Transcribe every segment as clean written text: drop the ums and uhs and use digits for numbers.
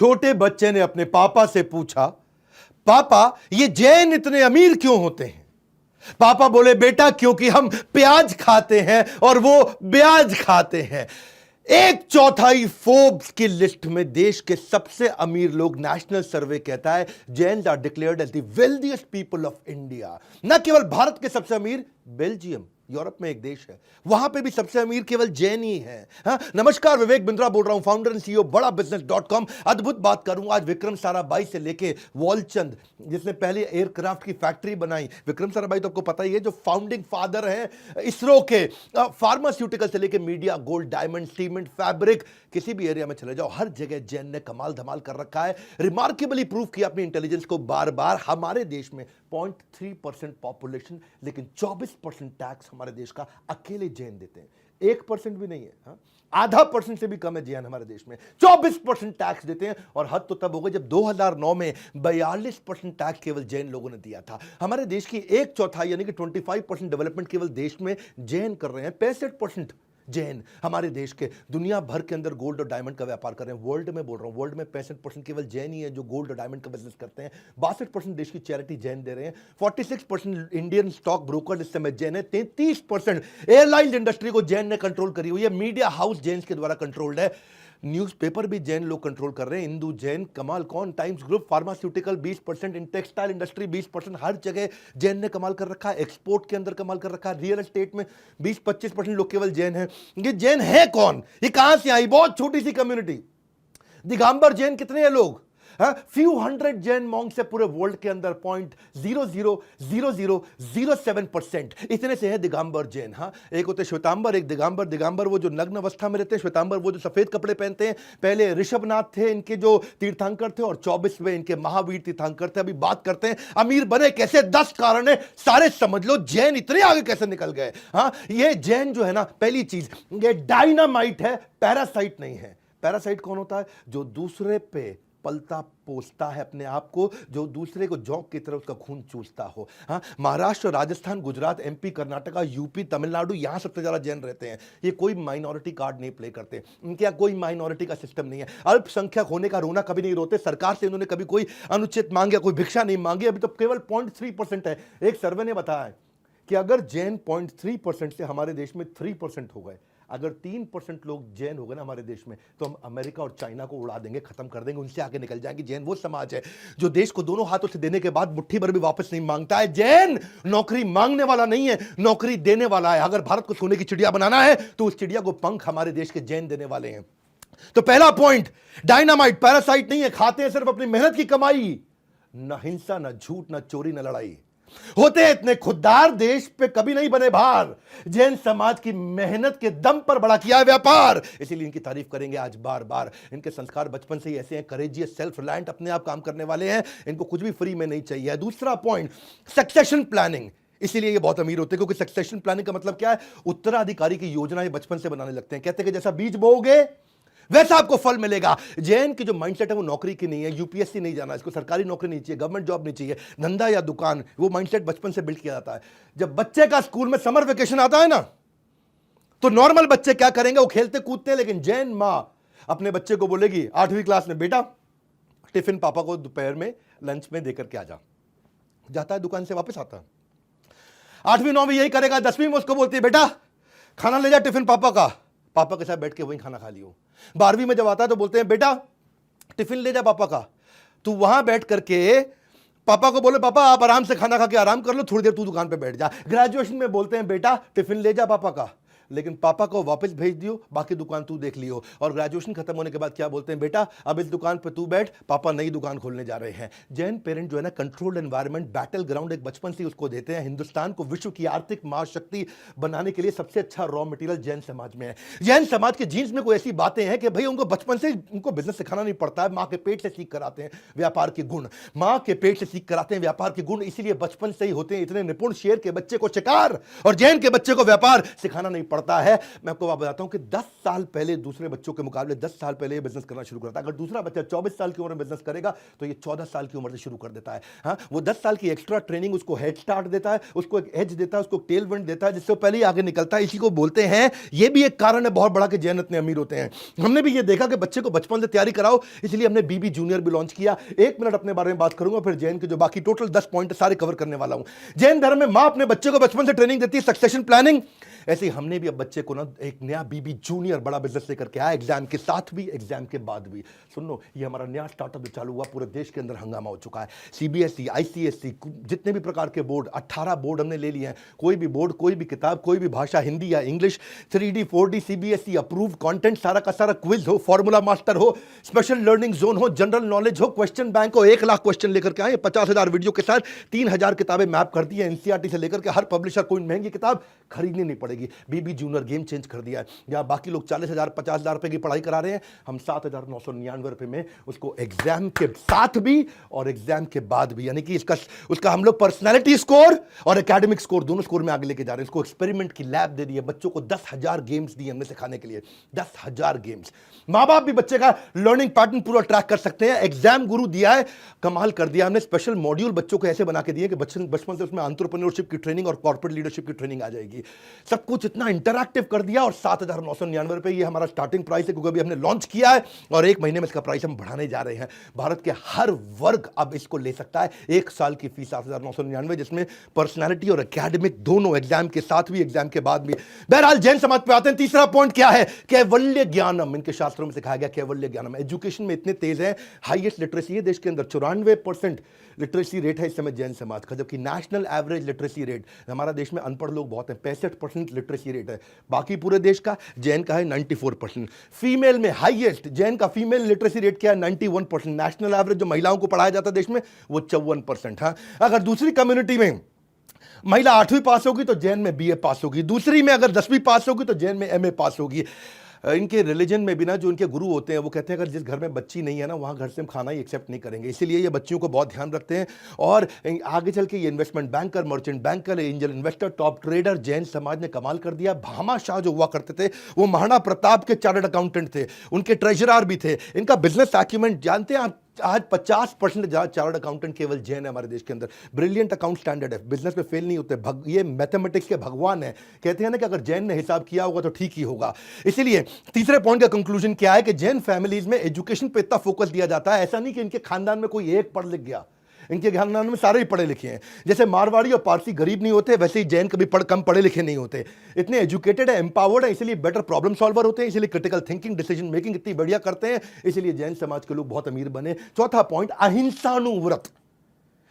छोटे बच्चे ने अपने पापा से पूछा, पापा ये जैन इतने अमीर क्यों होते हैं? पापा बोले, बेटा क्योंकि हम प्याज खाते हैं और वो ब्याज खाते हैं। 1/4 फोर्ब्स की लिस्ट में देश के सबसे अमीर लोग, नेशनल सर्वे कहता है, Jains are declared as the wealthiest people of India. न केवल भारत के सबसे अमीर, बेल्जियम यूरोप में एक देश है, वहां पे भी सबसे अमीर केवल जैन ही है। हाँ, नमस्कार, विवेक बिंद्रा बोल रहा हूं, फाउंडर एंड सीईओ बड़ा बिजनेस.com। अद्भुत बात करूंगा आज विक्रम साराभाई से लेके वॉलचंद, जिसने पहले एयरक्राफ्ट की फैक्ट्री बनाई। विक्रम साराभाई तो आपको पता ही है, जो फाउंडिंग फादर हैं इसरो के। फार्मास्यूटिकल से लेके media, gold, diamond, cement, fabric, किसी भी एरिया में चले जाओ, हर जगह जैन ने कमाल धमाल कर रखा है। रिमार्केबली प्रूव किया अपनी इंटेलिजेंस को बार बार। हमारे देश में 0.3% पॉपुलेशन, लेकिन 24% टैक्स हमारे देश का अकेले जैन देते हैं। 1% भी नहीं है, हाँ? आधा % से भी कम है जैन हमारे देश में। 24% टैक्स देते हैं, और हद तो तब हो गई जब 2009 में 42% टैक्स केवल जैन लोगों ने दिया था। हमारे देश की 1/4 यानी कि 25% डेवलपमेंट केवल देश में जैन कर रहे हैं। 65% जैन हमारे देश के दुनिया भर के अंदर गोल्ड और डायमंड का व्यापार कर रहे हैं। वर्ल्ड में बोल रहा हूं, वर्ल्ड में 65% केवल जैन ही है जो गोल्ड और डायमंड का बिजनेस करते हैं। 62% देश की चैरिटी जैन दे रहे हैं। 46% इंडियन स्टॉक ब्रोकर इस समय जैन है। 33% एयरलाइन इंडस्ट्री को जैन ने कंट्रोल करी हुई है। मीडिया हाउस जैन के द्वारा कंट्रोल्ड है। न्यूज़पेपर भी जैन लोग कंट्रोल कर रहे हैं। हिंदू, जैन, कमाल कौन, times group, pharmaceutical 20%, in textile industry 20%, हर जगह जैन ने कमाल कर रखा है। एक्सपोर्ट के अंदर कमाल कर रखा है। रियल एस्टेट में 20-25% लोग केवल जैन हैं। ये जैन है कौन? ये कहां से आई? बहुत छोटी सी कम्युनिटी। दिगंबर जैन कितने हैं लोग? फ्यू हंड्रेड जैन मॉन्क्स है पूरे वर्ल्ड के अंदर। 0.000007% इतने से है दिगंबर जैन। हाँ, एक होते श्वेतांबर, एक दिगंबर। दिगंबर वो जो नग्न अवस्था में रहते हैं, श्वेतांबर वो जो सफेद कपड़े पहनते हैं। पहले ऋषभनाथ थे इनके जो तीर्थंकर थे, और 24वें इनके महावीर तीर्थंकर थे। अभी बात करते हैं अमीर बने कैसे, 10 कारण है, सारे समझ लो। जैन इतने आगे कैसे निकल गए? हाँ, ये जैन जो है ना, पहली चीज ये डायनामाइट है, पैरासाइट नहीं है। पैरासाइट कौन होता है? जो दूसरे पे पलता पोसता है अपने आप को, जो दूसरे को जौक की तरह उसका खून चूसता हो। हाँ, महाराष्ट्र, राजस्थान, गुजरात, एमपी, कर्नाटका, यूपी, तमिलनाडु, यहां सबसे ज्यादा जैन रहते हैं। ये कोई माइनॉरिटी कार्ड नहीं प्ले करते, इनके यहाँ कोई माइनॉरिटी का सिस्टम नहीं है। अल्पसंख्यक होने का रोना कभी नहीं रोते। सरकार से इन्होंने कभी कोई अनुचित मांगे, कोई भिक्षा नहीं मांगी। अभी तो केवल 0.3% है। एक सर्वे ने बताया है कि अगर जैन 0.3% से हमारे देश में 3% हो गए, अगर 3% लोग जैन हो गए ना हमारे देश में, तो हम अमेरिका और चाइना को उड़ा देंगे, खत्म कर देंगे, उनसे आगे निकल जाएंगे। जैन वो समाज है जो देश को दोनों हाथों से देने के बाद मुट्ठी भर भी वापस नहीं मांगता है। जैन नौकरी मांगने वाला नहीं है, नौकरी देने वाला है। अगर भारत को सोने की चिड़िया बनाना है तो उस चिड़िया को पंख हमारे देश के जैन देने वाले हैं। तो पहला पॉइंट, डायनामाइट, पैरासाइट नहीं है। खाते हैं सिर्फ अपनी मेहनत की कमाई। न हिंसा, न झूठ, न चोरी, न लड़ाई। होते इतने खुददार, देश पे कभी नहीं बने भार। जैन समाज की मेहनत के दम पर बड़ा किया है व्यापार, इसीलिए इनकी तारीफ करेंगे आज बार बार। इनके संस्कार बचपन से ही ऐसे हैं, करेजियस, सेल्फ रिलायंट, अपने आप काम करने वाले हैं। इनको कुछ भी फ्री में नहीं चाहिए। दूसरा पॉइंट, सक्सेशन प्लानिंग। इसीलिए ये बहुत अमीर होते हैं, क्योंकि सक्सेशन प्लानिंग का मतलब क्या है? उत्तराधिकारी की योजना ये बचपन से बनाने लगते हैं। कहते हैं कि जैसा बीज बोओगे वैसा आपको फल मिलेगा। जैन की जो माइंडसेट है वो नौकरी की नहीं है। यूपीएससी नहीं जाना, इसको सरकारी नौकरी नहीं चाहिए, गवर्नमेंट जॉब नहीं चाहिए, धंधा या दुकान। वो माइंडसेट बचपन से बिल्ड किया जाता है। जब बच्चे का स्कूल में समर वेकेशन आता है ना, तो नॉर्मल बच्चे क्या करेंगे? वो खेलते कूदते हैं। लेकिन जैन मां अपने बच्चे को बोलेगी 8वीं क्लास में, बेटा टिफिन पापा को दोपहर में लंच में देकर के आ जा। जाता है, दुकान से वापस आता है। 8वीं 9वीं यही करेगा। 10वीं में उसको बोलती है, बेटा खाना ले जा टिफिन पापा का, पापा के साथ बैठ के वहीं खाना खा लियो। 12वीं में जब आता है तो बोलते हैं, बेटा टिफिन ले जा पापा का, तू वहां बैठ करके पापा को बोले, पापा आप आराम से खाना खा के आराम कर लो, थोड़ी देर तू दुकान पे बैठ जा। ग्रेजुएशन में बोलते हैं, बेटा टिफिन ले जा पापा का, लेकिन पापा को वापस भेज दियो, बाकी दुकान तू देख लियो। और ग्रेजुएशन खत्म होने के बाद क्या बोलते हैं, बेटा अब इस दुकान पे तू बैठ, पापा नई दुकान खोलने जा रहे हैं। जैन पेरेंट जो है ना, कंट्रोल्ड एनवायरनमेंट, बैटल ग्राउंड एक बचपन से उसको देते हैं। हिंदुस्तान को विश्व की आर्थिक महाशक्ति बनाने के लिए सबसे अच्छा रॉ मटेरियल जैन समाज में है। जैन समाज के जीन्स में कोई ऐसी बातें हैं कि भाई उनको बचपन से उनको बिजनेस सिखाना नहीं पड़ता है। माँ के पेट से सीख कर आते हैं व्यापार के गुण, माँ के पेट से सीख कर आते हैं व्यापार के गुण, इसीलिए बचपन से ही होते हैं इतने निपुण। शेर के बच्चे को शिकार और जैन के बच्चे को व्यापार सिखाना नहीं पड़ता पड़ता है। मैं आपको बात बताता हूं कि 10 साल पहले दूसरे बच्चों के मुकाबले 10 साल पहले ये बिजनेस करना शुरू करता है। अगर दूसरा बच्चा 24 साल की उम्र में बिजनेस करेगा तो ये 14 साल की उम्र से शुरू कर देता है। हाँ, वो 10 साल की एक्स्ट्रा ट्रेनिंग उसको हेड स्टार्ट देता है, उसको एक एज देता है, उसको टेल विंड देता है, जिससे पहले ही आगे निकलता है। इसी को बोलते हैं, ये भी एक कारण है बहुत बड़ा कि जैन इतने अमीर होते हैं। हमने भी ये देखा कि बच्चे को बचपन से तैयारी कराओ, इसलिए हमने बीबी जूनियर भी लॉन्च किया। 1 मिनट अपने बारे में बात करूंगा, फिर जैन के जो बाकी टोटल 10 पॉइंट सारे कवर करने वाला हूं। जैन धर्म में मां अपने बच्चे को बचपन से ट्रेनिंग देती है, सक्सेशन प्लानिंग। ऐसे ही हमने भी अब बच्चे को ना एक नया बीबी जूनियर बड़ा बिजनेस लेकर के आया, एग्जाम के साथ भी एग्जाम के बाद भी। सुन लो, ये हमारा नया स्टार्टअप चालू हुआ, पूरे देश के अंदर हंगामा हो चुका है। सीबीएसई, आईसीएसई, जितने भी प्रकार के बोर्ड, 18 बोर्ड हमने ले लिए हैं। कोई भी बोर्ड, कोई भी किताब, कोई भी भाषा, हिंदी या English, 3D 4D CBSE approve content, सारा का सारा क्विज हो, फॉर्मूला मास्टर हो, स्पेशल लर्निंग जोन हो, जनरल नॉलेज हो, क्वेश्चन बैंक हो। 1 लाख क्वेश्चन लेकर के आए, 50,000 वीडियो के साथ 3,000 किताबें मैप कर दी है एनसीईआरटी से लेकर के। हर पब्लिशर कोई महंगी किताब खरीदनी नहीं पड़ेगी। बीबी जूनियर गेम चेंज कर दिया है। जहां बाकी लोग 40,000 50,000 रुपए की पढ़ाई करा रहे हैं, हम 7,999 रुपए में उसको एग्जाम के साथ भी और एग्जाम के बाद भी, यानी कि उसका हम लोग पर्सनैलिटी स्कोर और एकेडमिक स्कोर दोनों स्कोर में आगे लेके जा रहे हैं। इसको एक्सपेरिमेंट की लैब दे दी है, बच्चों को 10,000 गेम्स दिए हमने सिखाने के लिए, 10,000 गेम्स। मां बाप भी बच्चे का लर्निंग पैटर्न पूरा ट्रैक कर सकते हैं। एग्जाम गुरु दिया है, कमाल कर दिया हमने। स्पेशल मॉड्यूल बच्चों को ऐसे बना के दिए कि बचपन से उसमें एंटरप्रेन्योरशिप की ट्रेनिंग और कॉर्पोरेट लीडरशिप की ट्रेनिंग आ जाएगी। सब कुछ इतना इंटरैक्टिव कर दिया। और 7,999 रुपए ये हमारा स्टार्टिंग प्राइस है, क्योंकि अभी हमने लॉन्च किया है और 1 महीने में इसका प्राइस हम बढ़ाने जा रहे हैं। भारत के हर वर्ग अब इसको ले सकता है। 1 साल की फीस 7,999, जिसमें पर्सनैलिटी और एकेडमिक दोनों, एग्जाम के साथ भी एग्जाम के बाद भी। बहरहाल जैन समाज पे आते हैं। तीसरा पॉइंट क्या है? कैवल्य ज्ञानम। इनके शास्त्रों में सिखाया गया कैवल्य ज्ञानम। एजुकेशन में इतने तेज है, हाईएस्ट लिटरेसी है देश के अंदर, 94% लिटरेसी रेट है इस समय जैन समाज का, जबकि नेशनल एवरेज लिटरेसी रेट, हमारा देश में अनपढ़ लोग बहुत हैं, 65% लिटरेसी रेट है। बाकी पूरे देश का, जैन का है 94%। फीमेल में हाईएस्ट, जैन का फीमेल लिटरेसी रेट क्या है? 91%। नेशनल एवरेज जो महिलाओं को पढ़ाया जाता है देश में, वो 54%। हाँ, अगर दूसरी कम्युनिटी में महिला 8वीं पास होगी तो जैन में बीए पास होगी, दूसरी में अगर 10वीं पास होगी तो जैन में एमए पास होगी। इनके रिलीजन में भी ना, जो इनके गुरु होते हैं वो कहते हैं अगर जिस घर में बच्ची नहीं है ना, वहाँ घर से हम खाना ही एक्सेप्ट नहीं करेंगे। इसीलिए ये बच्चियों को बहुत ध्यान रखते हैं। और आगे चल के ये investment banker, merchant banker, angel investor, top trader, Jain समाज ने कमाल कर दिया। भामा शाह जो हुआ करते थे, वो महाराणा प्रताप के चार्टर्ड अकाउंटेंट थे, उनके ट्रेजरर भी थे। इनका बिजनेस एक्यूमेंट जानते हैं आप? आज 50% चार्टर्ड अकाउंटेंट केवल जैन है हमारे देश के अंदर। ब्रिलियंट अकाउंट स्टैंडर्ड है, बिजनेस में फेल नहीं होते। ये मैथमेटिक्स के भगवान है। कहते हैं ना कि अगर जैन ने हिसाब किया होगा तो ठीक ही होगा। इसीलिए तीसरे पॉइंट का कंक्लूजन क्या है कि जैन फैमिलीज में एजुकेशन पे इतना फोकस दिया जाता है। ऐसा नहीं कि इनके खानदान में कोई एक पढ़ लिख गया, इनके खानदान में सारे ही पढ़े लिखे हैं। जैसे मारवाड़ी और पारसी गरीब नहीं होते, वैसे ही जैन कभी कम पढ़े लिखे नहीं होते। इतने एजुकेटेड है, एम्पावर्ड है, इसलिए बेटर प्रॉब्लम सॉल्वर होते हैं, इसलिए क्रिटिकल थिंकिंग, डिसीजन मेकिंग इतनी बढ़िया करते हैं। इसलिए जैन समाज के लोग बहुत अमीर बने। चौथा पॉइंट, अहिंसानुव्रत।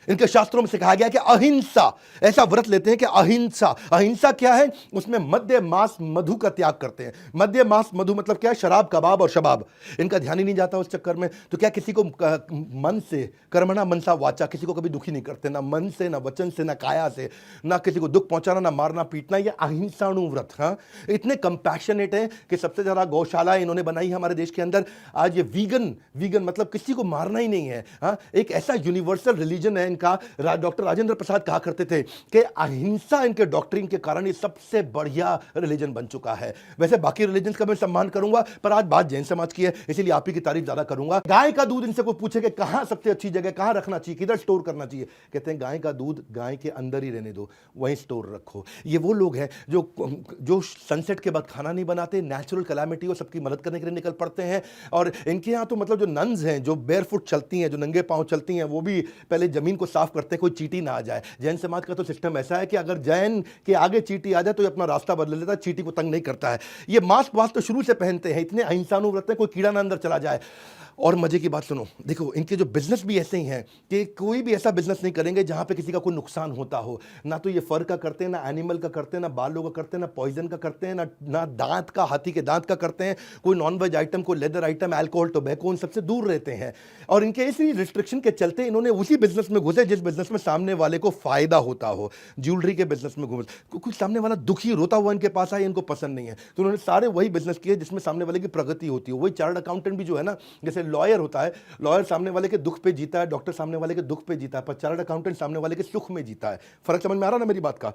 इनके शास्त्रों में सिखाया गया कि अहिंसा, ऐसा व्रत लेते हैं कि अहिंसा। अहिंसा क्या है? उसमें मद्य मांस मधु का त्याग करते हैं। मद्य मांस मधु मतलब क्या है? शराब, कबाब और शबाब। इनका ध्यान ही नहीं जाता उस चक्कर में। तो क्या किसी को मन से, कर्मणा मनसा वाचा, किसी को कभी दुखी नहीं करते, ना मन से, ना वचन से, ना काया से, ना किसी को दुख पहुंचाना, ना मारना पीटना। ये अहिंसानुव्रत। हाँ, इतने कंपैशनेट है कि सबसे ज्यादा गौशाला इन्होंने बनाई है हमारे देश के अंदर। आज ये वीगन मतलब किसी को मारना ही नहीं है। हाँ, एक ऐसा यूनिवर्सल रिलीजन है इनका। डॉक्टर राजेंद्र प्रसाद कहा करते थे कि अहिंसा इनके डॉक्ट्रिन के कारण ये सबसे बढ़िया रिलीजन बन चुका है। वैसे बाकी रिलीजन का मैं सम्मान करूंगा, पर आज बात जैन समाज की है, इसीलिए आप ही की तारीफ ज्यादा करूंगा। गाय का दूध, इनसे कोई पूछे कि कहां सबसे अच्छी जगह, कहां रखना चाहिए, किधर स्टोर करना चाहिए, कहते हैं गाय का दूध गाय के अंदर ही रहने दो, वहीं स्टोर रखो। ये वो लोग हैं जो सनसेट के बाद खाना नहीं बनाते, नेचुरल कैलामिटी हो सबकी मदद करने के लिए निकल पड़ते हैं। और इनके यहाँ तो मतलब जो नन्स हैं, जो बेयरफुट चलती हैं, जो नंगे पांव चलती हैं, वो भी पहले जमीन को साफ करते हैं, कोई चींटी ना आ जाए। जैन समाज का तो सिस्टम ऐसा है कि अगर जैन के आगे चींटी आ जाए तो ये अपना रास्ता बदल लेता है, चींटी को तंग नहीं करता है। ये मास्क वास्क तो शुरू से पहनते हैं, इतने अहिंसानुव्रत हैं, कोई कीड़ा ना अंदर चला जाए। और मजे की बात सुनो, देखो इनके जो बिजनेस भी ऐसे ही हैं कि कोई भी ऐसा बिजनेस नहीं करेंगे जहां पे किसी का कोई नुकसान होता हो। ना तो ये फर का करते हैं, ना एनिमल का करते हैं, ना बालों का करते हैं, ना पॉइजन का करते हैं, ना दांत का, हाथी के दांत का करते हैं। कोई नॉनवेज आइटम, कोई लेदर आइटम, अल्कोहल, टोबैको, उन सबसे दूर रहते हैं। और इनके इसी रिस्ट्रिक्शन के चलते इन्होंने उसी बिजनेस में घुसे जिस बिजनेस में सामने वाले को फायदा होता हो। ज्वेलरी के बिजनेस में घुसे, कुछ सामने वाला दुखी रोता हुआ इनके पास आए, इनको पसंद नहीं है, तो उन्होंने सारे वही बिजनेस किए जिसमें सामने वाले की प्रगति होती है। वही चार्टर्ड अकाउंटेंट भी जो है ना, जैसे लॉयर होता है, लॉयर सामने वाले के दुख पे जीता है, डॉक्टर सामने वाले के दुख पे जीता है, पर चार्टर्ड अकाउंटेंट सामने वाले के सुख में जीता है। फर्क समझ में आ रहा ना मेरी बात का?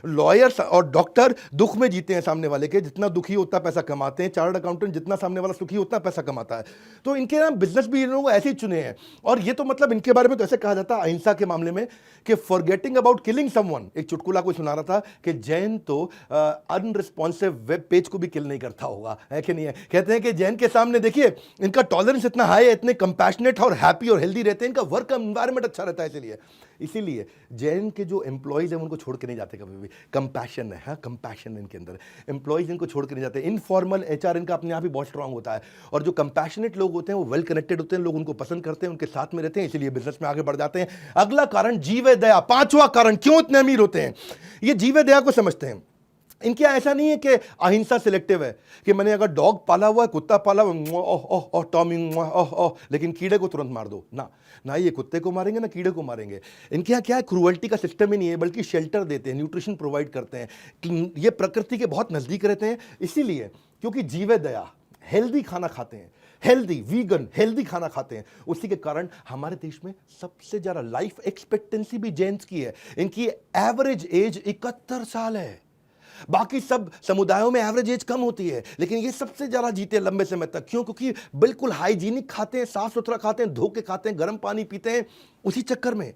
लॉयर और डॉक्टर दुख में जीते हैं सामने वाले के, जितना दुखी उतना पैसा कमाते हैं। चार्टर्ड अकाउंटेंट जितना सामने वाला सुखी उतना पैसा कमाता है। तो इनके ना बिजनेस भी इन लोगों को ऐसे ही चुने हैं। और ये तो मतलब इनके बारे में तो ऐसे कहा जाता है अहिंसा के मामले में कि फॉरगेटिंग अबाउट किलिंग समवन, एक चुटकुला कोई सुना रहा था कि जैन तो अनरिस्पॉन्सिव वेब पेज को भी किल नहीं करता होगा, है कि नहीं है? कहते हैं कि जैन के सामने देखिए इनका टॉलरेंस इतना हाई है, इतने कंपैशनेट और हैप्पी और हेल्दी रहते हैं, इनका वर्क एनवायरनमेंट अच्छा रहता है। इसीलिए जैन के जो एम्प्लॉइज हैं उनको छोड़ के नहीं जाते कभी भी। कंपैशन है, हाँ, कंपैशन इनके अंदर, एम्प्लॉइज इनको छोड़ के नहीं जाते। इनफॉर्मल एचआर इनका अपने आप ही बहुत स्ट्रांग होता है। और जो कंपैशनेट लोग होते हैं वो वेल कनेक्टेड होते हैं, लोग उनको पसंद करते हैं, उनके साथ में रहते हैं, इसीलिए बिजनेस में आगे बढ़ जाते हैं। अगला कारण जीवे दया, पांचवा कारण क्यों इतने अमीर होते हैं, ये जीवे दया को समझते हैं। इनके ऐसा नहीं है कि अहिंसा सिलेक्टिव है कि मैंने अगर डॉग पाला हुआ है, कुत्ता पाला हुआ, टॉमी, लेकिन कीड़े को तुरंत मार दो ना, ना ये कुत्ते को मारेंगे ना कीड़े को मारेंगे। इनके यहाँ क्या है, क्रूअल्टी का सिस्टम ही नहीं है, बल्कि शेल्टर देते हैं, न्यूट्रिशन प्रोवाइड करते हैं, ये प्रकृति के बहुत नजदीक रहते हैं। इसीलिए क्योंकि जीवे दया, हेल्दी खाना खाते हैं, हेल्दी वीगन हेल्दी खाना खाते हैं, उसी के कारण हमारे देश में सबसे ज्यादा लाइफ एक्सपेक्टेंसी भी जैन्स की है। इनकी एवरेज एज 71 साल है। बाकी सब समुदायों में एवरेज एज कम होती है, लेकिन ये सबसे ज्यादा जीते हैं लंबे समय तक। क्यों? क्योंकि बिल्कुल हाइजीनिक खाते हैं, साफ सुथरा खाते हैं, धो के खाते हैं, गर्म पानी पीते हैं। उसी चक्कर में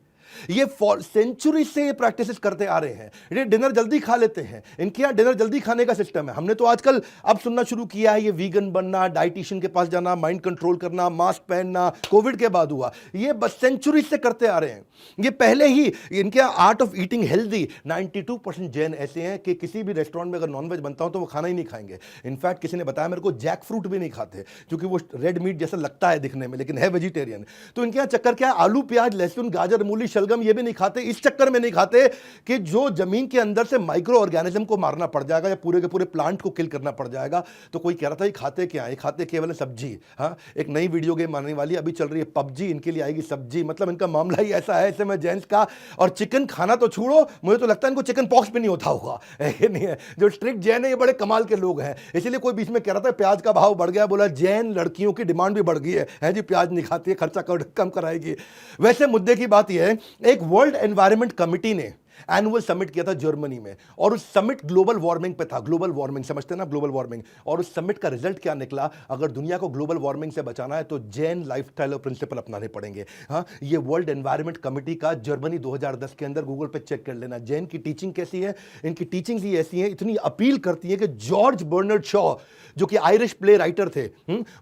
ये सेंचुरी से ये प्रैक्टिसेस करते आ रहे हैं। ये डिनर जल्दी खा लेते हैं, इनके यहाँ डिनर जल्दी खाने का सिस्टम है। हमने तो आजकल अब सुनना शुरू किया है ये वीगन बनना, डाइटिशियन के पास जाना, माइंड कंट्रोल करना, मास्क पहनना, कोविड के बाद हुआ। ये बस सेंचुरी से करते आ रहे हैं। ये पहले ही इनके art of eating healthy, 92% Jain ऐसे हैं कि किसी भी रेस्टोरेंट में अगर नॉनवेज बनता हो तो वो खाना ही नहीं खाएंगे। इनफैक्ट किसी ने बताया मेरे को जैक फ्रूट भी नहीं खाते, क्योंकि वो रेड मीट जैसा लगता है दिखने में, लेकिन है वेजिटेरियन। तो इनके यहाँ चक्कर क्या है, आलू प्याज लहसुन गाजर मूली शलगम ये भी नहीं खाते। इस चक्कर में नहीं खाते कि जो जमीन के अंदर से माइक्रो ऑर्गेनिज्म को मारना पड़ जाएगा या पूरे के पूरे प्लांट को किल करना पड़ जाएगा। तो कोई कह रहा था ये खाते क्या है, खाते केवल सब्जी। हाँ, एक नई वीडियो गेम आने वाली अभी चल रही है पबजी, इनके लिए आएगी सब्जी। मतलब इनका मामला ही ऐसा है ऐसे में जेंट्स का। और चिकन खाना तो छोड़ो, मुझे तो लगता है इनको चिकन पॉक्स भी नहीं होता होगा, है नहीं है? जो स्ट्रिक्ट जैन है ये बड़े कमाल के लोग हैं। इसीलिए कोई बीच में कह रहा था प्याज का भाव बढ़ गया, बोला जैन लड़कियों की डिमांड भी बढ़ गई है जी, प्याज नहीं खाती है, खर्चा कम कराएगी। वैसे मुद्दे की बात यह है, एक वर्ल्ड एनवायरनमेंट कमिटी ने एनुअल समिट किया था जर्मनी में, और उस समिट ग्लोबल वार्मिंग पे था। ग्लोबल वार्मिंग समझते हैं ना, ग्लोबल वार्मिंग। और उस समिट का रिजल्ट क्या निकला, अगर दुनिया को ग्लोबल वार्मिंग से बचाना है तो जैन लाइफस्टाइल और प्रिंसिपल अपनाने पड़ेंगे। हाँ, ये वर्ल्ड एनवायरनमेंट कमिटी का जर्मनी 2010 के अंदर गूगल पे चेक कर लेना। जैन की टीचिंग कैसी है, इनकी टीचिंग्स ही ऐसी हैं, इतनी अपील करती है कि जॉर्ज बर्नार्ड शॉ जो कि आयरिश प्ले राइटर थे,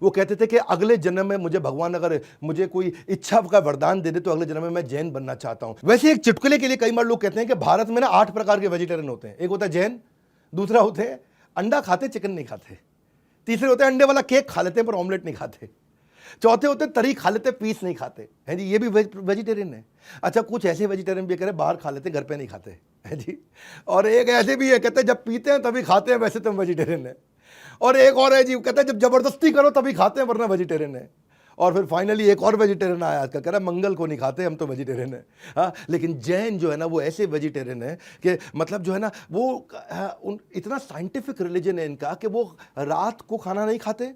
वो कहते थे कि अगले जन्म में मुझे भगवान अगर मुझे कोई इच्छा का वरदान दे दे तो अगले जन्म में मैं जैन बनना चाहता हूं। वैसे एक चुटकुले के लिए कई बार लोग कहते हैं कि भारत में ना 8 प्रकार के वेजिटेरियन होते हैं। एक होता है जैन, दूसरा होते हैं अंडा खाते चिकन नहीं खाते, तीसरे होते हैं अंडे वाला केक खा लेते हैं पर ऑमलेट नहीं खाते, चौथे होते तरी खा लेते पीस नहीं खाते, है जी, ये भी वेजिटेरियन है। अच्छा, कुछ ऐसे वेजिटेरियन भी कह रहे बाहर खा लेते घर पे नहीं खाते, है जी। और एक ऐसे भी है कहते जब पीते हैं तभी खाते हैं, वैसे तो वेजिटेरियन है। और एक और है जी, कहता है जब जबरदस्ती करो तभी खाते हैं वरना वेजिटेरियन है। और फिर फाइनली एक और वेजिटेरियन आया आजकल, कह रहा है मंगल को नहीं खाते हम तो वेजिटेरियन है। हाँ, लेकिन जैन जो है ना वो ऐसे वेजिटेरियन है कि मतलब जो है ना वो इतना साइंटिफिक रिलीजन है इनका कि वो रात को खाना नहीं खाते।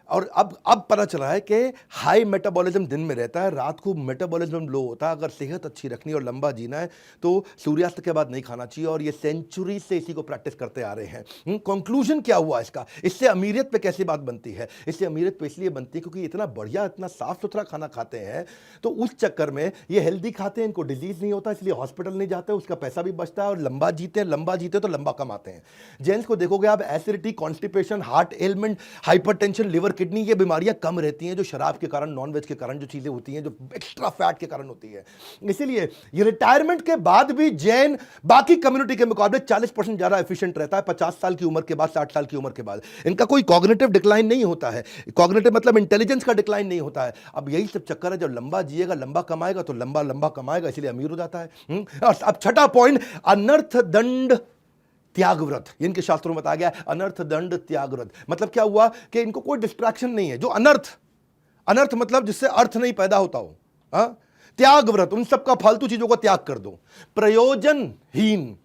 और अब पता चला है कि हाई मेटाबॉलिज्म दिन में रहता है, रात को मेटाबॉलिज्म लो होता है। अगर सेहत अच्छी रखनी और लंबा जीना है तो सूर्यास्त के बाद नहीं खाना चाहिए, और ये सेंचुरी से इसी को प्रैक्टिस करते आ रहे हैं। कंक्लूजन क्या हुआ इसका, इससे अमीरियत पे कैसी बात बनती है? इससे अमीरियत पे इसलिए बनती है क्योंकि इतना बढ़िया इतना साफ सुथरा खाना खाते हैं, तो उस चक्कर में ये हेल्दी खाते हैं, इनको डिजीज नहीं होता, इसलिए हॉस्पिटल नहीं जाते, उसका पैसा भी बचता है और लंबा जीते हैं। लंबा जीते तो लंबा कमाते हैं। जेंट्स को देखोगे आप, acidity, constipation, heart element, hypertension, liver kidney, ये बीमारियां कम रहती हैं जो शराब के कारण, नॉनवेज के कारण जो चीजें होती हैं, जो एक्स्ट्रा फैट के कारण होती है। इसीलिए ये रिटायरमेंट के बाद भी जैन बाकी कम्युनिटी के मुकाबले 40% ज्यादा एफिशिएंट रहता है 50 साल की उम्र के बाद, 60 साल की उम्र के बाद। इनका कोई कॉग्निटिव डिक्लाइन नहीं होता है, कॉग्निटिव मतलब इंटेलिजेंस का डिक्लाइन नहीं होता है। अब यही सब चक्कर है, जब लंबा जिएगा लंबा कमाएगा तो लंबा लंबा कमाएगा, इसलिए अमीर हो जाता है। अब छठा पॉइंट, अनर्थ दंड त्यागव्रत। इनके शास्त्रों में बताया गया अनर्थ दंड त्यागव्रत। मतलब क्या हुआ कि इनको कोई डिस्ट्रैक्शन नहीं है। जो अनर्थ मतलब जिससे अर्थ नहीं पैदा होता हो, त्याग व्रत, उन सबका फालतू चीजों का त्याग कर दो। प्रयोजनहीन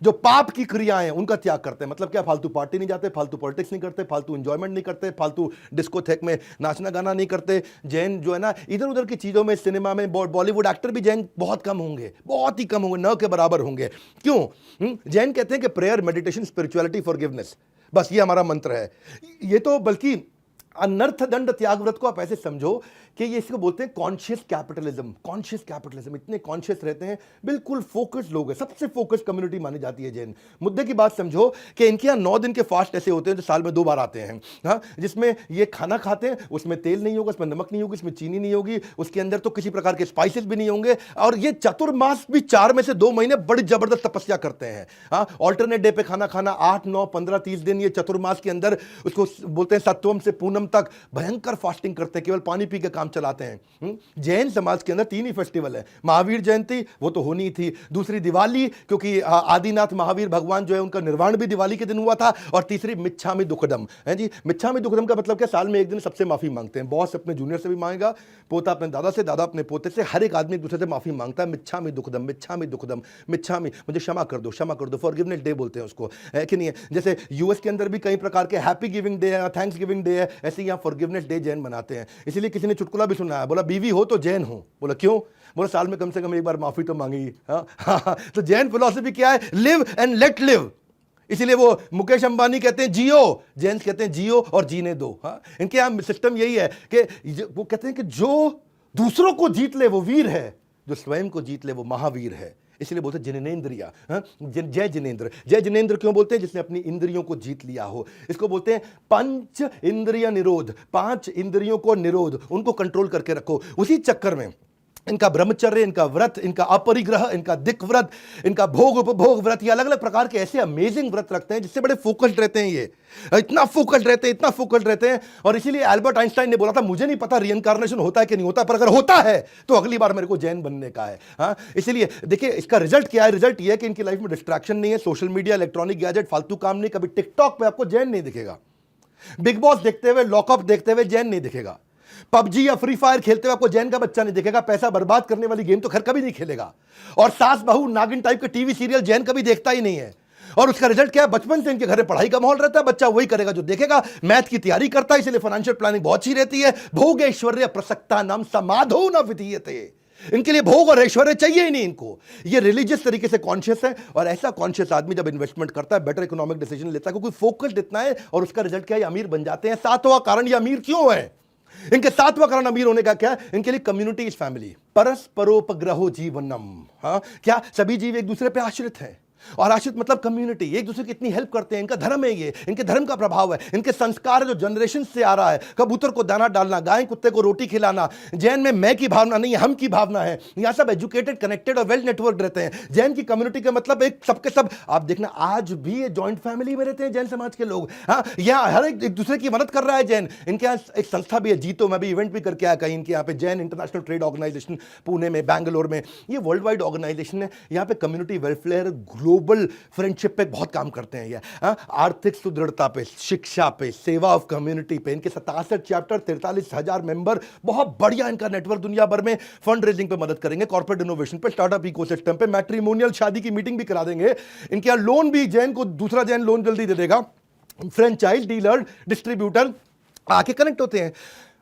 जो पाप की क्रियाएं हैं उनका त्याग करते हैं। मतलब क्या? फालतू पार्टी नहीं जाते, फालतू पॉलिटिक्स नहीं करते, फालतू एंजॉयमेंट नहीं करते, फालतू डिस्कोथेक में नाचना गाना नहीं करते। जैन जो है ना, इधर उधर की चीजों में, सिनेमा में, बॉलीवुड एक्टर भी जैन बहुत कम होंगे, बहुत ही कम होंगे, न के बराबर होंगे। क्यों? जैन कहते हैं कि प्रेयर, मेडिटेशन, स्पिरिचुअलिटी, फॉरगिवनेस, बस ये हमारा मंत्र है। ये तो बल्कि अनर्थ दंड त्याग व्रत को आप ऐसे समझो कि ये इसको बोलते हैं कॉन्शियस कैपिटलिज्म। कॉन्शियस कैपिटलिज्म, इतने कॉन्शियस रहते हैं, बिल्कुल फोकस्ड लोग हैं, सबसे फोकस्ड कम्युनिटी मानी जाती है जैन। मुद्दे की बात समझो कि इनके यहाँ 9 दिन के फास्ट ऐसे होते हैं जो साल में 2 बार आते हैं, हाँ, जिसमें ये खाना खाते हैं, उसमें तेल नहीं होगा, उसमें नमक नहीं होगी, उसमें चीनी नहीं होगी, उसके अंदर तो किसी प्रकार के स्पाइसेस भी नहीं होंगे। और ये चतुर्मास भी 4 में से 2 महीने बड़ी जबरदस्त तपस्या करते हैं, हाँ। ऑल्टरनेट डे पे खाना खाना, 8, 9, 15, 30 दिन ये चतुर्मास के अंदर, उसको बोलते हैं सत्वम से पूनम तक भयंकर फास्टिंग करते हैं, केवल पानी पी के काम चलाते हैं। जैन समाज के अंदर 3 ही फेस्टिवल है। महावीर जयंती वो तो होनी थी, दूसरी दिवाली, क्योंकि आदिनाथ महावीर भगवान जो है उनका निर्वाण भी दिवाली के दिन हुआ था, और तीसरी मिच्छामि दुक्कडम है जी। मिच्छामि दुक्कडम का मतलब क्या? साल में एक दिन सबसे माफी मांगते हैं। बॉस अपने जूनियर से भी मांगेगा, पोता अपने दादा से, दादा अपने पोते से, हर एक आदमी एक दूसरे से माफी मांगता है। मिच्छामि दुक्कडम, मिच्छामि दुक्कडम, मिच्छामि, मुझे क्षमा कर दो, क्षमा कर दो, फॉरगिवनेस डे बोलते हैं उसको, है कि नहीं है? जैसे यूएस के अंदर भी कई प्रकार के हैप्पी गिविंग डे है, थैंक्स गिविंग डे है, ऐसे यहाँ फॉरगिवनेस डे जैन मनाते हैं। इसीलिए किसी ने चुटकुला भी सुना है, बोला बीवी हो तो जैन हो। बोला क्यों? बोला साल में कम से कम एक बार माफी तो मांगी। हाँ। तो जैन फिलॉसफी क्या है? Live and let live. इसीलिए वो मुकेश अंबानी कहते हैं जियो, जैन कहते हैं जियो और जीने दो। हाँ, इनके यहाँ सिस्टम यही है कि वो कहते हैं कि जो दूसरों को जीत ले वो वीर है, जो स्वयं को जीत ले वो महावीर है। इसलिए बोलते हैं जिनेंद्रिया, जय जिनेंद्र। जय जिनेंद्र क्यों बोलते हैं? जिसने अपनी इंद्रियों को जीत लिया हो। इसको बोलते हैं पंच इंद्रिय निरोध, 5 इंद्रियों को निरोध, उनको कंट्रोल करके रखो। उसी चक्कर में इनका ब्रह्मचर्य, इनका व्रत, इनका अपरिग्रह, इनका दिक व्रत, इनका भोग उपभोग व्रत, ये अलग अलग प्रकार के ऐसे अमेजिंग व्रत रखते हैं जिससे बड़े फोकस्ड रहते हैं। ये इतना फोकस्ड रहते हैं, इतना फोकस्ड रहते हैं। और इसीलिए एल्बर्ट आइंस्टाइन ने बोला था, मुझे नहीं पता रीइंकार्नेशन होता है कि नहीं होता, पर अगर होता है तो अगली बार मेरे को जैन बनने का है। हाँ, इसलिए देखिए इसका रिजल्ट क्या है? रिजल्ट ये है कि इनकी लाइफ में डिस्ट्रैक्शन नहीं है, सोशल मीडिया, इलेक्ट्रॉनिक गैजेट, फालतू काम नहीं। कभी टिकटॉक पे आपको जैन नहीं दिखेगा, बिग बॉस देखते हुए, लॉकअप देखते हुए जैन नहीं दिखेगा, पबजी या फ्री फायर खेलते हुए आपको जैन का बच्चा नहीं दिखेगा, पैसा बर्बाद करने वाली गेम तो खैर कभी नहीं खेलेगा, और सास बहू नागिन टाइप के टीवी सीरियल जैन कभी देखता ही नहीं है। और उसका रिजल्ट क्या है? बचपन से इनके घर में पढ़ाई का माहौल रहता है, बच्चा वही करेगा जो देखेगा, मैथ की तैयारी करता है, इसलिए फाइनेंशियल प्लानिंग बहुत अच्छी रहती है। भोग ऐश्वर्य प्रसक्ता नाम समाधो न विधीयते, इनके लिए भोग और ऐश्वर्य चाहिए ही नहीं इनको। ये रिलीजियस तरीके से कॉन्शियस है, और ऐसा कॉन्शियस आदमी जब इन्वेस्टमेंट करता है बेटर इकोनॉमिक डिसीजन लेता है, क्योंकि फोकस्ड इतना है। और उसका रिजल्ट क्या है? अमीर बन जाते हैं। 7वां कारण ये अमीर क्यों है? इनके 7वां कारण अमीर होने का क्या है? इनके लिए कम्युनिटी इज फैमिली, परस्परोपग्रहो जीवनम। हाँ, क्या सभी जीव एक दूसरे पे आश्रित हैं, और आश्रित मतलब कम्युनिटी, एक दूसरे की इतनी हेल्प करते हैं। इनका धर्म है, ये इनके धर्म का प्रभाव है, इनके संस्कार है जो जनरेशन से आ रहा है। कबूतर को दाना डालना, गाय कुत्ते को रोटी खिलाना। जैन में मैं की भावना नहीं है, हम की भावना है। यहाँ सब एजुकेटेड, कनेक्टेड और वेल नेटवर्क रहते हैं। जैन की कम्युनिटी का मतलब एक सबके सब, आप देखना आज भी ये जॉइंट फैमिली में रहते हैं जैन समाज के लोग। हाँ, यहाँ हर एक दूसरे की मदद कर रहा है जैन। इनके यहाँ एक संस्था भी है जीतो, मैं भी इवेंट भी करके आया कहीं इनके यहाँ पे, Jain international trade organisation, Pune में, बैंगलोर में। ये वर्ल्ड वाइड ऑर्गेनाइजेशन है। यहाँ पे कम्युनिटी वेलफेयर, ग्लोबल फ्रेंडशिप पे बहुत काम करते हैं ये। आर्थिक सुदृढ़ता पे, शिक्षा पे, सेवा ऑफ कम्युनिटी पे। इनके 67 चैप्टर, 43,000 मेंबर, बहुत बढ़िया इनका नेटवर्क। दुनिया भर में फंड रेजिंग पे मदद करेंगे, कॉर्पोरेट इनोवेशन पे, स्टार्टअप इकोसिस्टम पे, मैट्रिमोनियल शादी की मीटिंग भी करा देंगे। इनके यहाँ लोन भी, जैन को दूसरा जैन लोन जल्दी दे देगा। फ्रेंचाइज डीलर, डिस्ट्रीब्यूटर आके कनेक्ट होते हैं।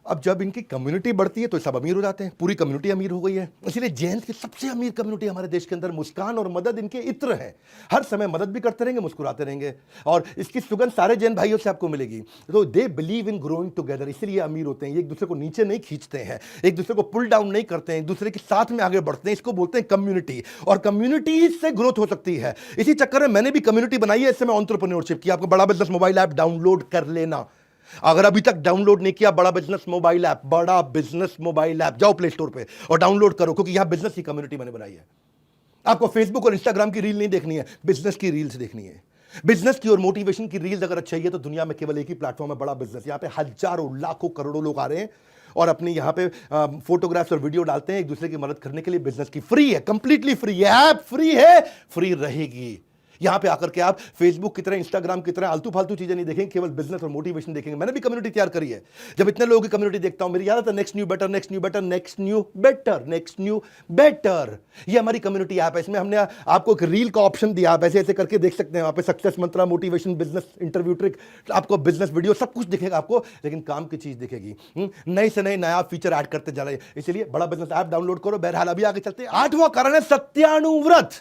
अब जब इनकी कम्युनिटी बढ़ती है तो सब अमीर हो जाते हैं, पूरी कम्युनिटी अमीर हो गई है। इसलिए जैन की सबसे अमीर कम्युनिटी हमारे देश के अंदर। मुस्कान और मदद इनके इत्र है, हर समय मदद भी करते रहेंगे, मुस्कुराते रहेंगे, और इसकी सुगंध सारे जैन भाइयों से आपको मिलेगी। तो they believe in growing together, इसलिए अमीर होते हैं। ये एक दूसरे को नीचे नहीं खींचते हैं, एक दूसरे को पुल डाउन नहीं करते हैं, एक दूसरे के साथ में आगे बढ़ते हैं। इसको बोलते हैं कम्युनिटी, और कम्युनिटी से ग्रोथ हो सकती है। इसी चक्कर में मैंने भी कम्युनिटी बनाई है, इससे मैं एंटरप्रेन्योरशिप की। आपको बड़ा बिजनेस मोबाइल ऐप डाउनलोड कर लेना, अगर अभी तक डाउनलोड नहीं किया बड़ा बिजनेस मोबाइल ऐप, बड़ा बिजनेस मोबाइल ऐप, जाओ प्ले स्टोर पे और डाउनलोड करो, क्योंकि यहां बिजनेस की कम्युनिटी मैंने बनाई है। आपको फेसबुक और इंस्टाग्राम की रील नहीं देखनी है, बिजनेस की रील्स देखनी है। बिजनेस की और मोटिवेशन की रील्स अगर अच्छी है तो दुनिया में केवल एक ही प्लेटफॉर्म है, बड़ा बिजनेस। यहां पे हजारों, लाखों, करोड़ों लोग आ रहे हैं और अपनी यहां पे फोटोग्राफ्स और वीडियो डालते हैं एक दूसरे की मदद करने के लिए। बिजनेस की फ्री है, कंप्लीटली फ्री है, ऐप फ्री है, फ्री रहेगी। यहां पे आकर के आप फेसबुक की तरह, इंस्टाग्राम की तरह आलतू फालतू चीजें नहीं देखेंगे, केवल बिजनेस और मोटिवेशन देखेंगे। मैंने भी कम्युनिटी तैयार करी है। जब इतने लोगों की कम्युनिटी देखता हूं, मेरी याद आता है next new better, next new better, next new better, next new better. ये हमारी कम्युनिटी ऐप है। इसमें हमने आपको एक रील का ऑप्शन दिया, आप ऐसे ऐसे करके देख सकते हैं। वहां पे सक्सेस मंत्रा, मोटिवेशन, बिजनेस इंटरव्यू ट्रिक, आपको बिजनेस वीडियो सब कुछ दिखेगा आपको, लेकिन काम की चीज दिखेगी। नए से नए नया फीचर ऐड करते जा रहे हैं। इसलिए बड़ा बिजनेस ऐप डाउनलोड करो। बहरहाल अभी आगे चलते हैं। 8वां कारण है सत्यानुव्रत,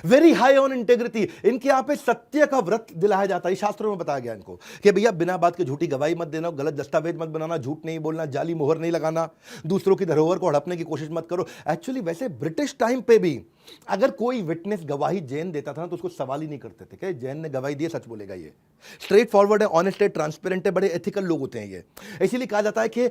वेरी हाई ऑन इंटेग्रिटी। इनके यहां पे सत्य का व्रत दिलाया जाता है। शास्त्रों में बताया गया इनको कि भैया बिना बात के झूठी गवाही मत देना, गलत दस्तावेज मत बनाना, झूठ नहीं बोलना, जाली मोहर नहीं लगाना, दूसरों की धरोहर को हड़पने की कोशिश मत करो। एक्चुअली वैसे ब्रिटिश टाइम पे भी अगर कोई विटनेस गवाही जैन देता था ना, तो उसको सवाल ही नहीं करते थे कि जैन ने गवाही दी, सच बोलेगा। ये स्ट्रेट फॉरवर्ड है, ऑनेस्ट है, ट्रांसपेरेंट है, बड़े एथिकल लोग होते हैं ये। इसीलिए कहा जाता है कि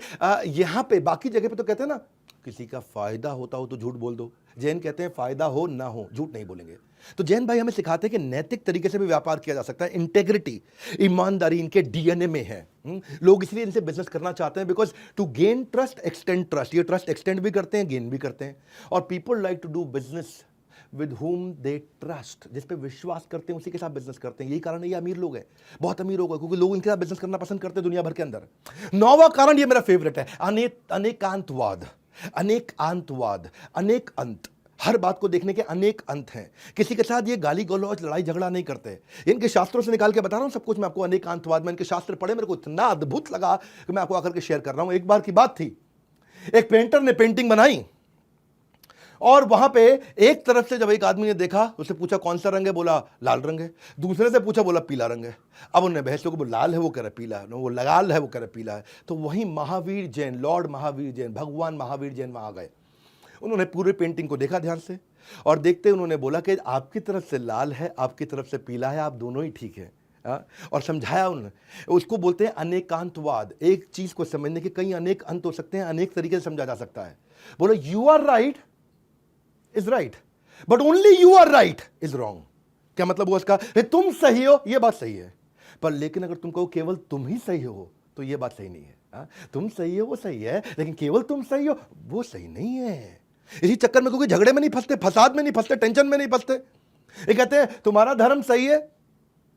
यहां पे बाकी जगह पे तो कहते हैं ना, किसी का फायदा होता हो तो झूठ बोल दो। जैन कहते हैं फायदा हो ना हो झूठ नहीं बोलेंगे। तो जैन भाई हमें सिखाते हैं कि नैतिक तरीके से भी व्यापार किया जा सकता है। इंटेग्रिटी, ईमानदारी इनके डीएनए में है। लोग इसलिए इनसे बिजनेस करना चाहते हैं, because to gain trust, extend trust. ये ट्रस्ट एक्सटेंड भी करते हैं, गेन भी करते हैं। और people like to do business with whom they trust, जिस पे विश्वास करते हैं उसी के साथ बिजनेस करते हैं। यही कारण है ये अमीर लोग हैं, बहुत अमीर लोग हैं, क्योंकि लोग इनके साथ बिजनेस करना पसंद करते हैं दुनिया भर के अंदर। 9वां कारण, ये मेरा फेवरेट है, अनेकांतवाद। अनेकांतवाद, अनेक अंत। हर बात को देखने के अनेक अंत हैं। किसी के साथ ये गाली गलौज, लड़ाई झगड़ा नहीं करते। इनके शास्त्रों से निकाल के बता रहा हूं सब कुछ मैं आपको। अनेकांतवाद में इनके शास्त्र पढ़े, मेरे को इतना अद्भुत लगा कि मैं आपको आकर के शेयर कर रहा हूं। एक बार की बात थी, एक पेंटर ने पेंटिंग बनाई और वहां पे एक तरफ से जब एक आदमी ने देखा, उससे पूछा कौन सा रंग है, बोला लाल रंग है। दूसरे से पूछा, बोला पीला रंग है। अब उन्होंने बहस को, वो लाल है, वो कह रहा पीला है, वो लाल है, वो कह रहा पीला है। तो वहीं महावीर जैन, लॉर्ड महावीर जैन, भगवान महावीर जैन वहां आ गए। उन्होंने पूरे पेंटिंग को देखा ध्यान से और देखते उन्होंने बोला कि आपकी तरफ से लाल है, आपकी तरफ से पीला है, आप दोनों ही ठीक है। और समझाया उन्होंने। उसको बोलते हैं अनेकांतवाद। एक चीज को समझने के कई अनेक अंत हो सकते हैं, अनेक तरीके से समझा जा सकता है। बोलो you are right is right, but only you are right is wrong. क्या मतलब हुआ इसका? तुम सही हो, यह बात सही है, पर लेकिन अगर तुम कहो केवल तुम ही सही हो, तो यह बात सही नहीं है। तुम सही हो वो सही है, लेकिन केवल तुम सही हो वो सही नहीं है। इसी चक्कर में क्योंकि झगड़े में नहीं फंसते, फसाद में नहीं फंसते, टेंशन में नहीं फंसते। ये कहते हैं तुम्हारा धर्म सही है,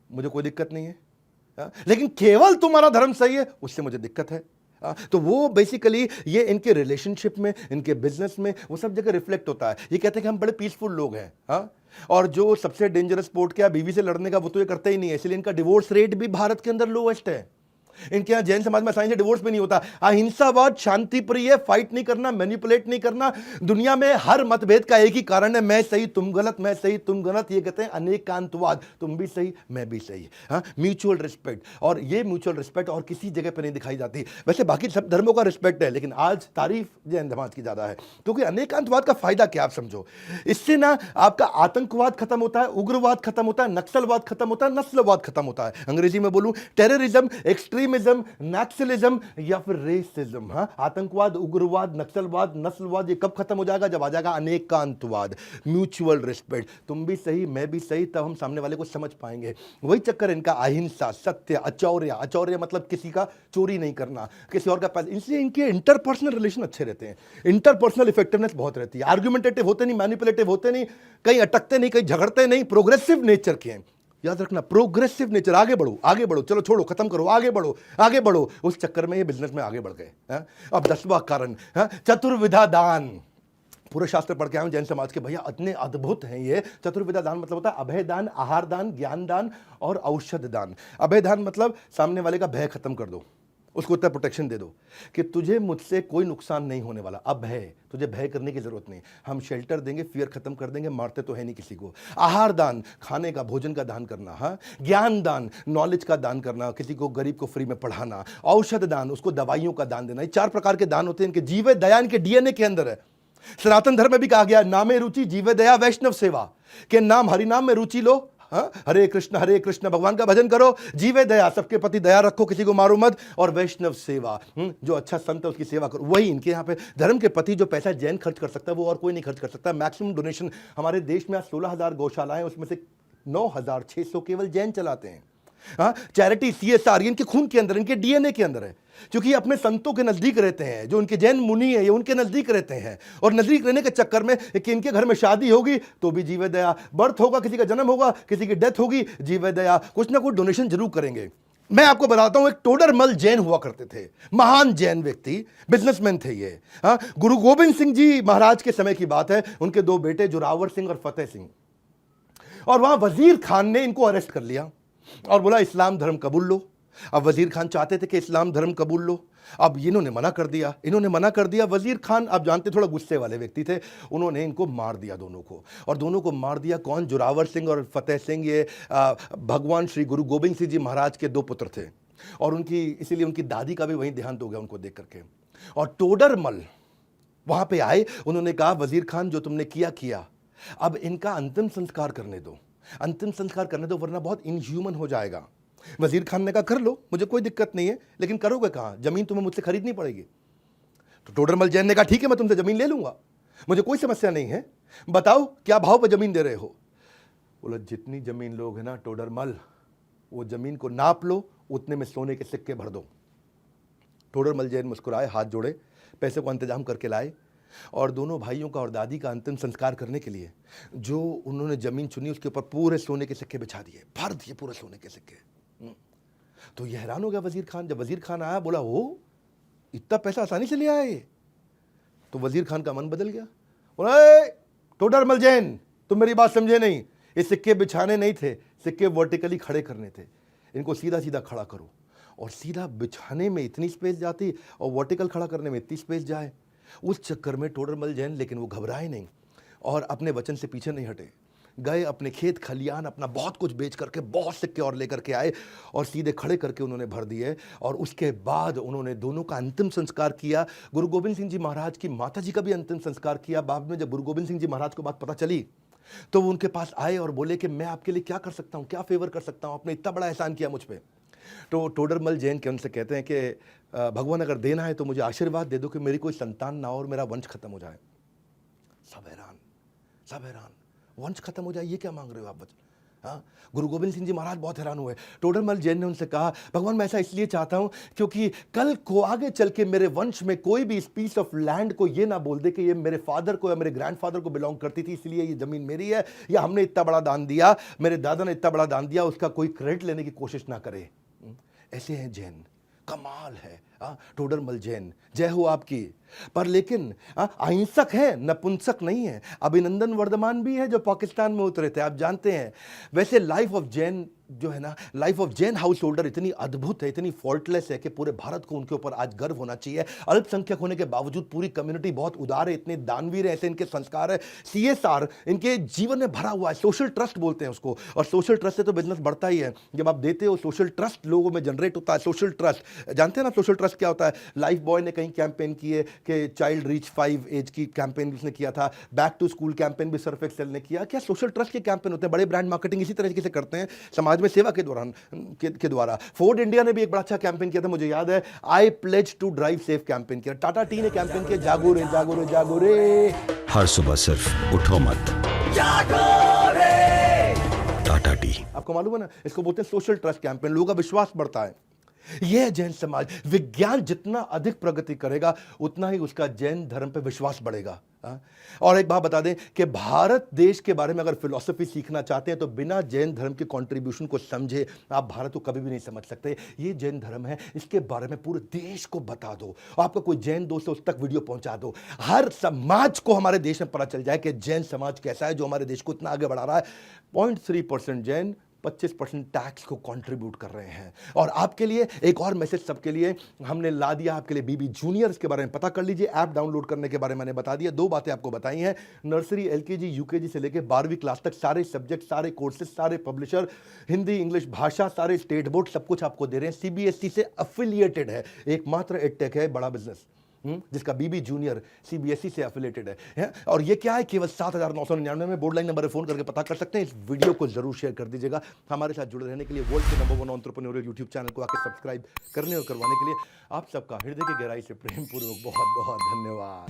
मुझे कोई दिक्कत नहीं है, लेकिन केवल तुम्हारा धर्म सही है, उससे मुझे दिक्कत है। तो वो बेसिकली ये इनके रिलेशनशिप में, इनके बिजनेस में, वो सब जगह रिफ्लेक्ट होता है। ये कहते हैं कि हम बड़े पीसफुल लोग हैं। और जो सबसे डेंजरस स्पोर्ट क्या, बीवी से लड़ने का, वो तो ये करते ही नहीं है। इसलिए इनका डिवोर्स रेट भी भारत के अंदर लोएस्ट है। इनके यहाँ जैन समाज में आसानी से डिवोर्स भी नहीं होता। अहिंसावाद, शांति प्रिय, फाइट नहीं करना, मैनिपुलेट नहीं करना। दुनिया में हर मतभेद का एक ही कारण है, मैं सही तुम गलत, मैं सही तुम गलत। ये कहते हैं अनेकांतवाद, तुम भी सही मैं भी सही। म्यूचुअल रिस्पेक्ट, और ये म्यूचुअल रिस्पेक्ट और किसी जगह पर नहीं दिखाई जाती। वैसे बाकी सब धर्मों का रिस्पेक्ट है, लेकिन आज तारीफ जैन समाज की ज्यादा है। क्योंकि अनेकांतवाद का फायदा क्या, आप समझो। इससे ना आपका आतंकवाद खत्म होता है, उग्रवाद खत्म होता है, नक्सलवाद खत्म होता है, नस्लवाद खत्म होता है। अंग्रेजी में बोलूं, टेररिज्म, एक्सट्रीमिज्म, नक्सलिज्म या फिर रेसिज्म। आतंकवाद, उग्रवाद, नक्सलवाद, नस्लवाद, ये कब खत्म हो जाएगा? जब आ जाएगा अनेकांतवाद, म्यूचुअल रिस्पेक्ट। तुम भी सही मैं भी सही, तब हम सामने वाले को समझ पाएंगे। वही चक्कर इनका अहिंसा, सत्य, अचौर्य। अचौर्य मतलब किसी का चोरी नहीं करना, किसी और का पैसा। इसलिए इनके इंटरपर्सनल रिलेशन अच्छे रहते हैं, इंटरपर्सनल इफेक्टिवनेस बहुत रहती है। आर्गुमेंटेटिव होते नहीं, मैनिपुलेटिव होते नहीं, कहीं अटकते नहीं, कहीं झगड़ते नहीं, प्रोग्रेसिव नेचर के हैं। याद रखना, प्रोग्रेसिव नेचर। आगे बढ़ो आगे बढ़ो, चलो छोड़ो खत्म करो, आगे बढ़ो आगे बढ़ो। उस चक्कर में ये बिजनेस में आगे बढ़ गए। अब 10वां कारण, चतुर्विधा दान। पूरे शास्त्र पढ़ के आए जैन समाज के, भैया इतने अद्भुत हैं ये। चतुर्विधा दान मतलब होता है अभय दान, आहार दान, ज्ञान दान और औषध दान। अभय दान मतलब सामने वाले का भय खत्म कर दो, उसको इतना प्रोटेक्शन दे दो कि तुझे मुझसे कोई नुकसान नहीं होने वाला। अब भय, तुझे भय करने की जरूरत नहीं, हम शेल्टर देंगे, फियर खत्म कर देंगे, मारते तो है नहीं किसी को। आहार दान, खाने का, भोजन का दान करना। ज्ञान दान, नॉलेज का दान करना, किसी को गरीब को फ्री में पढ़ाना। औषध दान, उसको दवाइयों का दान देना। ये 4 प्रकार के दान होते हैं। इनके जीवे दया इनके डीएनए के अंदर है। सनातन धर्म में भी कहा गया, नामे रुचि जीवे दया वैष्णव सेवा, के नाम हरिनाम में रुचि लो। हरे कृष्ण भगवान का भजन करो, जीवे दया, सबके प्रति दया रखो, किसी को मारो मत, और वैष्णव सेवा, जो अच्छा संत है उसकी सेवा करो। वही इनके यहाँ पे धर्म के प्रति जो पैसा जैन खर्च कर सकता है वो और कोई नहीं खर्च कर सकता। मैक्सिमम डोनेशन हमारे देश में 16,000 गौशालाएं, उसमें से 9,600 केवल जैन चलाते हैं। हाँ, चैरिटी, CSR, इनके खून के अंदर, इनके DNA के अंदर है, क्योंकि ये अपने संतों के नजदीक रहते हैं। जो उनके जैन मुनि है, ये उनके नजदीक रहते हैं, और नजदीक रहने के चक्कर में कि इनके घर में शादी होगी तो भी जीवे दया, बर्थ होगा, किसी का जन्म होगा, किसी की डेथ होगी, जीवे दया, कुछ ना कुछ डोनेशन जरूर करेंगे। मैं आपको बताता हूं, एक टोडरमल जैन हुआ करते थे, महान जैन व्यक्ति, बिजनेसमैन थे ये। हाँ, गुरु गोविंद सिंह जी महाराज के समय की बात है, उनके 2 बेटे जोरावर सिंह और फतेह सिंह, और वहां वजीर खान ने इनको अरेस्ट कर लिया और बोला इस्लाम धर्म कबूल लो। अब वजीर खान चाहते थे कि इस्लाम धर्म कबूल लो, अब इन्होंने मना कर दिया। वजीर खान, आप जानते, थोड़ा गुस्से वाले व्यक्ति थे, उन्होंने इनको मार दिया दोनों को, और दोनों को मार दिया कौन? जोरावर सिंह और फतेह सिंह। ये भगवान श्री गुरु गोविंद सिंह जी महाराज के 2 पुत्र थे, और उनकी, इसीलिए उनकी दादी का भी वहीं देहांत हो गया उनको देख करके। और टोडरमल वहां पे आए, उन्होंने कहा वजीर खान जो तुमने किया, अब इनका अंतिम संस्कार करने दो, वरना बहुत इनह्यूमन हो जाएगा। वजीर खान ने कहा कर लो, मुझे कोई दिक्कत नहीं है, लेकिन करोगे कहां? जमीन तुम्हें मुझसे खरीदनी पड़ेगी। तो टोडरमल जैन ने कहा ठीक है, मैं तुमसे जमीन ले लूंगा, मुझे कोई समस्या नहीं है, बताओ क्या भाव पर जमीन दे रहे हो? बोला जितनी जमीन लोग है ना टोडरमल, वो जमीन को नाप लो, उतने में सोने के सिक्के भर दो। टोडरमल जैन मुस्कुराए, हाथ जोड़े, पैसे को इंतजाम करके लाए, और दोनों भाइयों का और दादी का अंतिम संस्कार करने के लिए जो उन्होंने जमीन चुनी, उसके ऊपर पूरे सोने के सिक्के बिछा दिए, भर दिए पूरे सोने के सिक्के। तो ये हैरान हो गया वजीर खान। जब वजीर खान आया, बोला हो इतना पैसा आसानी से ले आया ये? तो वजीर खान का मन बदल गया, बोला टोडरमल जैन तुम मेरी बात समझे नहीं, ये सिक्के बिछाने नहीं थे, सिक्के वर्टिकली खड़े करने थे, इनको सीधा सीधा खड़ा करो। और सीधा बिछाने में इतनी स्पेस जाती और वर्टिकल खड़ा करने में इतनी स्पेस जाए, उस चक्कर में टोडरमल जैन, लेकिन वो घबराए नहीं और अपने वचन से पीछे नहीं हटे। गए अपने खेत खलियान, अपना बहुत कुछ बेच करके बहुत सिक्के और लेकर के आए, और सीधे खड़े करके उन्होंने भर दिए। और उसके बाद उन्होंने दोनों का अंतिम संस्कार किया। गुरु गोविंद सिंह जी महाराज की माता जी का भी अंतिम संस्कार किया। बाद में जब गुरु गोविंद सिंह जी महाराज को बात पता चली, तो वो उनके पास आए और बोले कि मैं आपके लिए क्या कर सकता हूँ, क्या फेवर कर सकता हूँ, आपने इतना बड़ा एहसान किया मुझ पर। तो टोडरमल जैन के उनसे कहते हैं कि भगवान अगर देना है तो मुझे आशीर्वाद दे दो कि मेरी कोई संतान ना हो और मेरा वंश खत्म हो जाए। सब हैरान, वंश खत्म हो जाए, ये क्या मांग रहे हो आप बच्चे? हाँ, गुरु गोविंद सिंह जी महाराज बहुत हैरान हुए। टोडरमल जैन ने उनसे कहा भगवान मैं ऐसा इसलिए चाहता हूं क्योंकि कल को आगे चल के मेरे वंश में कोई भी इस पीस ऑफ लैंड को ये ना बोल दे कि ये मेरे फादर को या मेरे ग्रैंडफादर को बिलोंग करती थी, इसलिए ये जमीन मेरी है, या हमने इतना बड़ा दान दिया, मेरे दादा ने इतना बड़ा दान दिया, उसका कोई क्रेडिट लेने की कोशिश ना करे। ऐसे हैं जैन, कमाल है। टोडरमल जैन, जय हो आपकी। पर लेकिन अहिंसक है, नपुंसक नहीं है। अभिनंदन वर्धमान भी है जो पाकिस्तान में उतरे थे, आप जानते हैं। वैसे लाइफ ऑफ जैन जो है ना, life of Jain house holder इतनी अद्भुत है, इतनी फॉल्टलेस है कि पूरे भारत को उनके ऊपर आज गर्व होना चाहिए। अल्पसंख्यक होने के बावजूद पूरी कम्युनिटी बहुत उदार है, इतने दानवीर है, ऐसे इनके संस्कार है। CSR इनके जीवन में भरा हुआ है, सोशल ट्रस्ट बोलते हैं उसको, और सोशल ट्रस्ट से तो बिजनेस बढ़ता ही है। जब आप देते हो सोशल ट्रस्ट लोगों में जनरेट होता है। सोशल ट्रस्ट जानते हैं ना, सोशल ट्रस्ट क्या होता है? लाइफ बॉय ने कहीं कैंपेन किए कि चाइल्ड रीच 5 एज की कैंपेन उसने किया था, बैक टू स्कूल कैंपेन भी सर्फ एक्सेल ने किया। क्या सोशल ट्रस्ट के कैंपेन होते हैं, बड़े ब्रांड मार्केटिंग इसी तरीके से करते हैं समाज में सेवा के द्वारा। फोर्ड इंडिया ने भी एक बड़ा अच्छा कैंपेन किया था, मुझे याद है, I pledge to drive safe campaign किया। टाटा टी ने कैंपेन किया, जागो रे जागो रे जागो रे, हर सुबह सिर्फ उठो मत, जागो रे। टाटा टी। आपको मालूम है ना, इसको बोलते हैं सोशल ट्रस्ट कैंपेन, लोगों का विश्वास बढ़ता है। यह है जैन समाज। विज्ञान जितना अधिक प्रगति करेगा उतना ही उसका जैन धर्म पे विश्वास बढ़ेगा। और एक बात बता दें कि भारत देश के बारे में अगर फिलॉसफी सीखना चाहते हैं तो बिना जैन धर्म के कंट्रीब्यूशन को समझे आप भारत को कभी भी नहीं समझ सकते। ये जैन धर्म है, इसके बारे में पूरे देश को बता दो। आपका कोई जैन दोस्त है, उस तक वीडियो पहुंचा दो। हर समाज को हमारे देश में पता चल जाए कि जैन समाज कैसा है, जो हमारे देश को इतना आगे बढ़ा रहा है। 0.3% जैन 25% टैक्स को कंट्रीब्यूट कर रहे हैं। और आपके लिए एक और मैसेज सबके लिए हमने ला दिया, आपके लिए बीबी जूनियर, इसके बारे में पता कर लीजिए। ऐप डाउनलोड करने के बारे में मैंने बता दिया। 2 बातें आपको बताई हैं, नर्सरी, LKG, UKG से लेकर 12वीं क्लास तक सारे सब्जेक्ट, सारे कोर्सेज, सारे पब्लिशर, हिंदी इंग्लिश भाषा, सारे स्टेट बोर्ड, सब कुछ आपको दे रहे हैं। CBSE से अफिलिएटेड है, एकमात्र एडटेक है बड़ा बिजनेस जिसका बीबी जूनियर CBSE से एफिलेटेड है। और ये क्या है, केवल 7,999 में बोर्ड लाइन नंबर फोन करके पता कर सकते हैं। इस वीडियो को जरूर शेयर कर दीजिएगा। हमारे साथ जुड़े रहने के लिए वर्ल्ड के नंबर 1 एंटरप्रेन्योरियल यूट्यूब चैनल को आके सब्सक्राइब करने और करवाने के लिए आप सबका हृदय की गहराई से प्रेम पूर्वक बहुत बहुत धन्यवाद।